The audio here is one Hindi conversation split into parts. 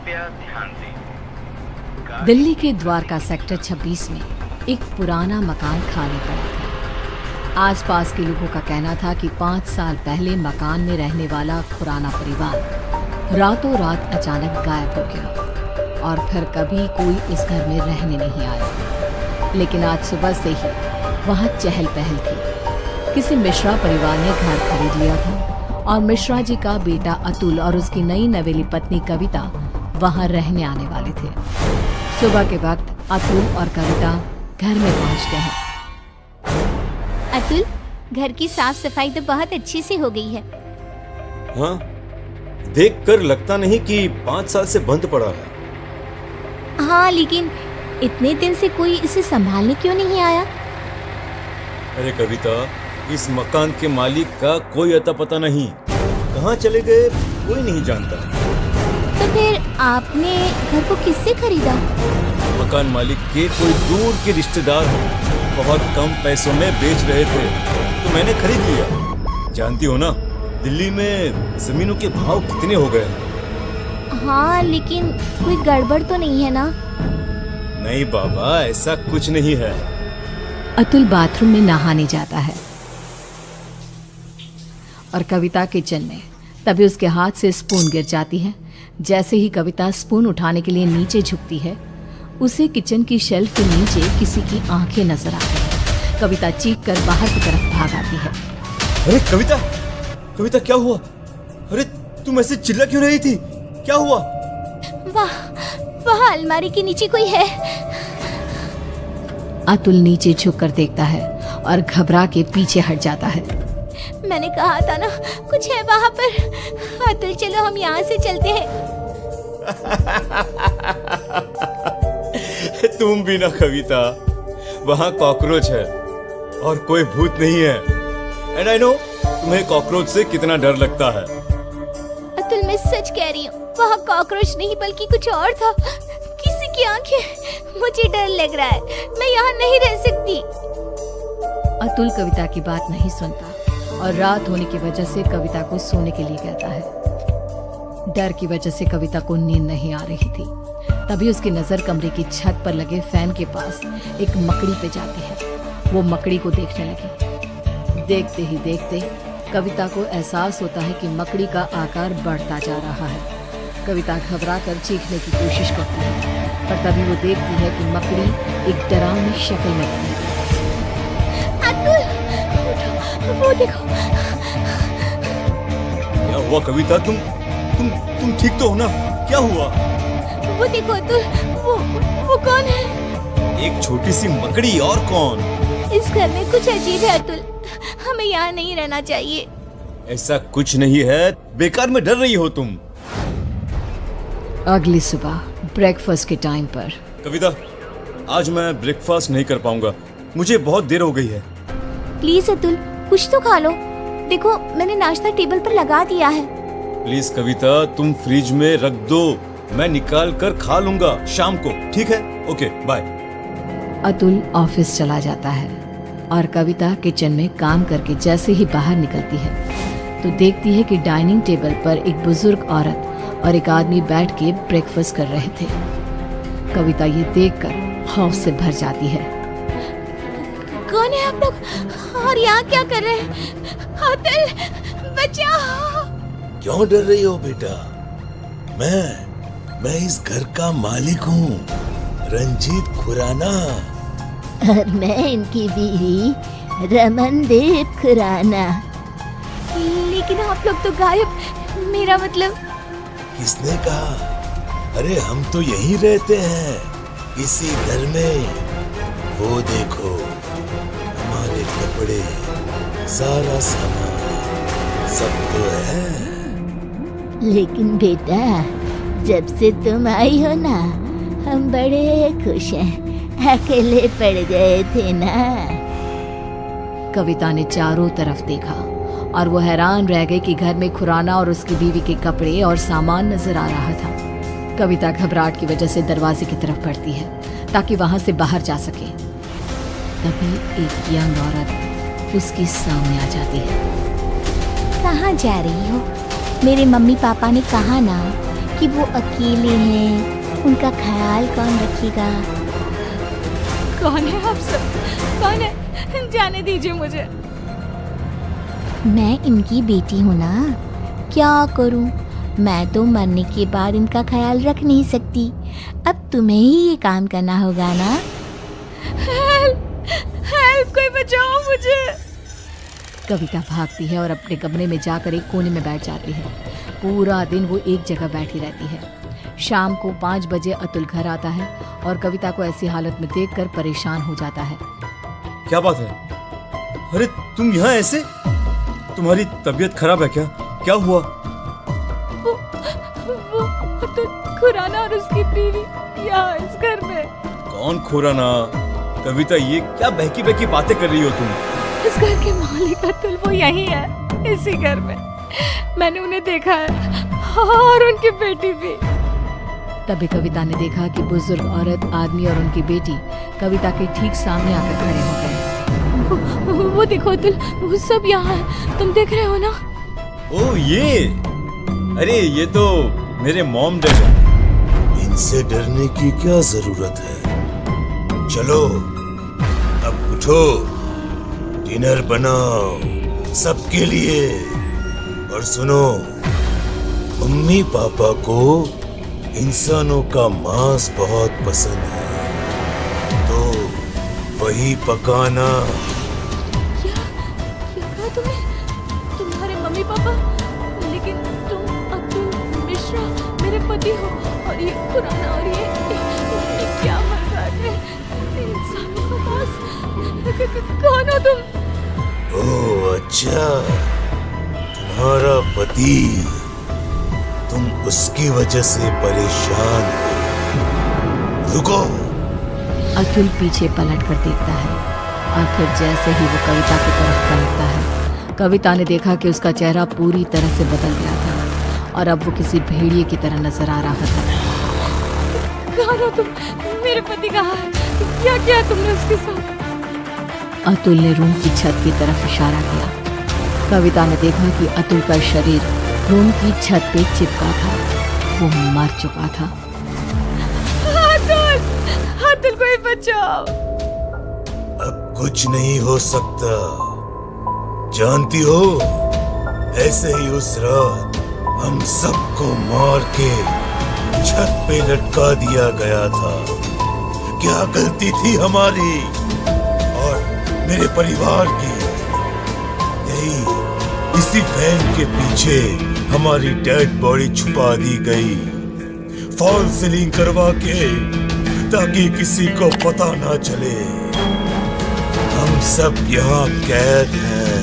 कृपया ध्यान दें। दिल्ली के द्वारका सेक्टर 26 में एक पुराना मकान खाली पड़ा था। आसपास के लोगों का कहना था कि 5 साल पहले मकान में रहने वाला खुराना परिवार रातों रात अचानक गायब हो गया और फिर कभी कोई इस घर में रहने नहीं आया। लेकिन आज सुबह से ही वहाँ चहल पहल थी। किसी मिश्रा परिवार ने घर खरीद लिया था और मिश्रा जी का बेटा अतुल और उसकी नई नवेली पत्नी कविता वहाँ रहने आने वाले थे। सुबह के वक्त अतुल और कविता घर में पहुँच गए हैं। अतुल, घर की साफ सफाई तो बहुत अच्छी से हो गई है। हाँ, देखकर लगता नहीं कि 5 साल से बंद पड़ा है। हाँ, लेकिन इतने दिन से कोई इसे संभालने क्यों नहीं आया? अरे कविता, इस मकान के मालिक का कोई अता पता नहीं, कहाँ चले गए कोई नहीं जानता। तो फिर आपने घर को किससे खरीदा? मकान मालिक के कोई दूर के रिश्तेदार बहुत कम पैसों में बेच रहे थे तो मैंने खरीद लिया। जानती हो ना, दिल्ली में जमीनों के भाव कितने हो गए हैं। हाँ, लेकिन कोई गड़बड़ तो नहीं है ना? नहीं बाबा, ऐसा कुछ नहीं है। अतुल बाथरूम में नहाने जाता है और कविता किचन में। तभी उसके हाथ से स्पून गिर जाती है। जैसे ही कविता स्पून उठाने के लिए नीचे झुकती है, उसे किचन की शेल्फ के नीचे किसी की आंखें नजर आती है। कविता चीख कर बाहर की तरफ भाग आती है। अरे कविता, कविता क्या हुआ? अरे तुम ऐसे चिल्ला क्यों रही थी? क्या हुआ? वहाँ अलमारी के नीचे कोई है। अतुल नीचे झुक कर देखता है और घबरा के पीछे हट जाता है। मैंने कहा था ना, कुछ है वहाँ पर। अतुल, चलो हम यहाँ से चलते हैं। तुम भी ना कविता, वहाँ कॉकरोच है और कोई भूत नहीं है। एंड आई नो तुम्हें कॉकरोच से कितना डर लगता है। अतुल, मैं सच कह रही हूँ, वहाँ कॉकरोच नहीं बल्कि कुछ और था। किसी की आंखें। मुझे डर लग रहा है, मैं यहाँ नहीं रह सकती। अतुल कविता की बात नहीं सुनता और रात होने की वजह से कविता को सोने के लिए कहता है। डर की वजह से कविता को नींद नहीं आ रही थी। तभी उसकी नजर कमरे की छत पर लगे फैन के पास एक मकड़ी पे जाती है। वो मकड़ी को देखने लगी। देखते ही देखते कविता को एहसास होता है कि मकड़ी का आकार बढ़ता जा रहा है। कविता घबरा कर चीखने की कोशिश करती है, पर तभी वो देखती है कि मकड़ी एक डरावनी शक्ल में बनी है। अतुल, वो देखो। क्या हुआ कविता? तुम ठीक तो हो ना? क्या हुआ? वो देखो अतुल, वो कौन है? एक छोटी सी मकड़ी, और कौन? इस घर में कुछ अजीब है अतुल, हमें यहाँ नहीं रहना चाहिए। ऐसा कुछ नहीं है, बेकार में डर रही हो तुम। अगली सुबह ब्रेकफास्ट के टाइम पर। कविता, आज मैं ब्रेकफास्ट नहीं कर पाऊंगा, मुझे बहुत देर हो गई है। प्लीज अतुल, कुछ तो खा लो। देखो, मैंने नाश्ता टेबल पर लगा दिया है। प्लीज कविता, तुम फ्रिज में रख दो, मैं निकाल कर खा लूंगा शाम को, ठीक है? Okay, bye. अतुल ऑफिस चला जाता है और कविता किचन में काम करके जैसे ही बाहर निकलती है तो देखती है कि डाइनिंग टेबल पर एक बुजुर्ग औरत और एक आदमी बैठ के ब्रेकफास्ट कर रहे थे। कविता ये देखकर खौफ से भर जाती है। कौन है आप लोग और यहाँ क्या कर रहे हैं? अतुल, बचाओ। क्यों डर रही हो बेटा? मैं इस घर का मालिक हूँ, रंजीत खुराना। और मैं इनकी बीवी रमनदीप खुराना। लेकिन आप लोग तो गायब। मेरा मतलब। किसने कहा? अरे हम तो यहीं रहते हैं, इसी घर में। वो देखो, हमारे कपड़े, सारा सामान सब तो है। लेकिन बेटा, जब से तुम आई हो ना, हम बड़े खुश हैं। अकेले पड़ गए थे ना। कविता ने चारों तरफ देखा और वो हैरान रह गई कि घर में खुराना और उसकी बीवी के कपड़े और सामान नजर आ रहा था। कविता घबराहट की वजह से दरवाजे की तरफ बढ़ती है ताकि वहां से बाहर जा सके। तभी एक यंग औरत उसके सामने आ जाती है। कहाँ जा रही हो? मेरे मम्मी पापा ने कहा ना कि वो अकेले हैं, उनका ख्याल कौन रखेगा? कौन है आप सब? कौन है? जाने दीजिए मुझे। मैं इनकी बेटी हूँ ना, क्या करूँ? मैं तो मरने के बाद इनका ख्याल रख नहीं सकती। अब तुम्हें ही ये काम करना होगा ना। हेल्प, कोई बचाओ मुझे। कविता भागती है और अपने कमरे में जाकर एक कोने में बैठ जाती है। पूरा दिन वो एक जगह बैठी रहती है। शाम को 5 बजे अतुल घर आता है और कविता को ऐसी हालत में देखकर परेशान हो जाता है। क्या बात है? अरे तुम यहाँ ऐसे? तुम्हारी तबीयत खराब है क्या? क्या हुआ? वो अतुल खुराना और उसकी बीवी यहाँ इस घर में। कौन खुराना? कविता, ये क्या बहकी बहकी बातें कर रही हो तुम? इस घर के मालिक अतुल वो यही है, इसी घर में। मैंने उन्हें देखा है और उनकी बेटी भी। तभी कविता ने देखा कि बुजुर्ग औरत, आदमी और उनकी बेटी कविता के ठीक सामने आकर खड़े हो गए। वो देखो अतुल, वो सब यहाँ है, तुम देख रहे हो ना? ओह ये, अरे ये तो मेरे मॉम डैड है। इनसे डरने की क्या जरूरत है? चलो अब उठो, डिनर बनाओ सबके लिए। और सुनो, मम्मी पापा को इंसानों का मांस बहुत पसंद है, तो वही पकाना। क्या कहा तुमने? तुम्हारे मम्मी पापा? लेकिन तुम अतुल मिश्रा मेरे पति हो, और ये खुराना, और ये क्या मजाक है? इंसानों का मांस? कौन हो तुम? ओह अच्छा, तुम्हारा पति, तुम उसकी वजह से परेशान हो। रुको। अतुल पीछे पलट कर देखता है और फिर जैसे ही वो कविता की तरफ पलटता है, कविता ने देखा कि उसका चेहरा पूरी तरह से बदल गया था और अब वो किसी भेड़िए की तरह नजर आ रहा था। कहाँ हो तुम? मेरे पति कहाँ है? क्या किया तुमने उसके साथ? अतुल ने रूम की छत की तरफ इशारा किया। कविता ने देखा कि अतुल का शरीर रूम की छत पे चिपका था, वो मर चुका था। अतुल, अतुल कोई बचाओ। अब कुछ नहीं हो सकता, जानती हो, ऐसे ही उस रात हम सबको मार के छत पे लटका दिया गया था। क्या गलती थी हमारी और मेरे परिवार की? यही इसी वैन के पीछे हमारी डेड बॉडी छुपा दी गई, फॉल सीलिंग करवा के, ताकि किसी को पता ना चले। हम सब यहाँ कैद हैं।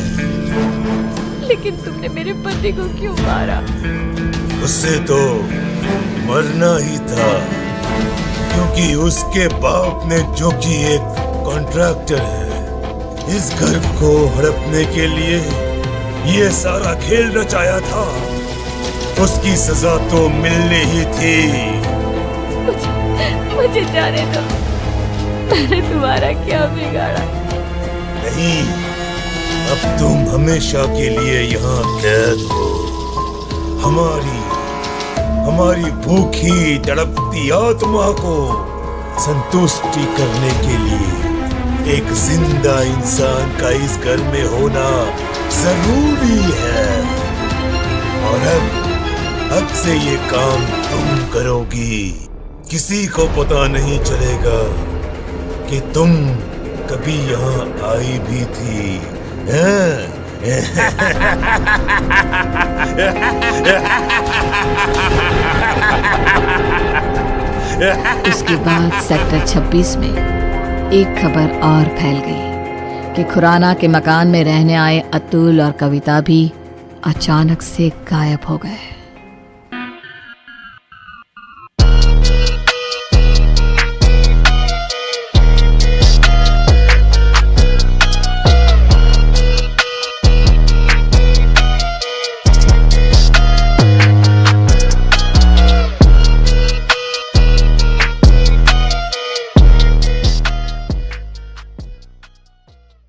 लेकिन तुमने मेरे पति को क्यों मारा? उससे तो मरना ही था, क्योंकि उसके बाप ने, जो कि एक कॉन्ट्रैक्टर है, इस घर को हड़पने के लिए ये सारा खेल रचाया था। उसकी सजा तो मिलनी ही थी। मुझे जाने दो, मैंने तुम्हारा क्या बिगाड़ा? नहीं, अब तुम हमेशा के लिए यहाँ कैद हो। हमारी भूखी तड़पती आत्मा को संतुष्टि करने के लिए एक जिंदा इंसान का इस घर में होना जरूरी है। और अब से ये काम तुम करोगी। किसी को पता नहीं चलेगा कि तुम कभी यहाँ आई भी थी। उसके बाद सेक्टर 26 में एक खबर और फैल गई कि खुराना के मकान में रहने आए अतुल और कविता भी अचानक से गायब हो गए।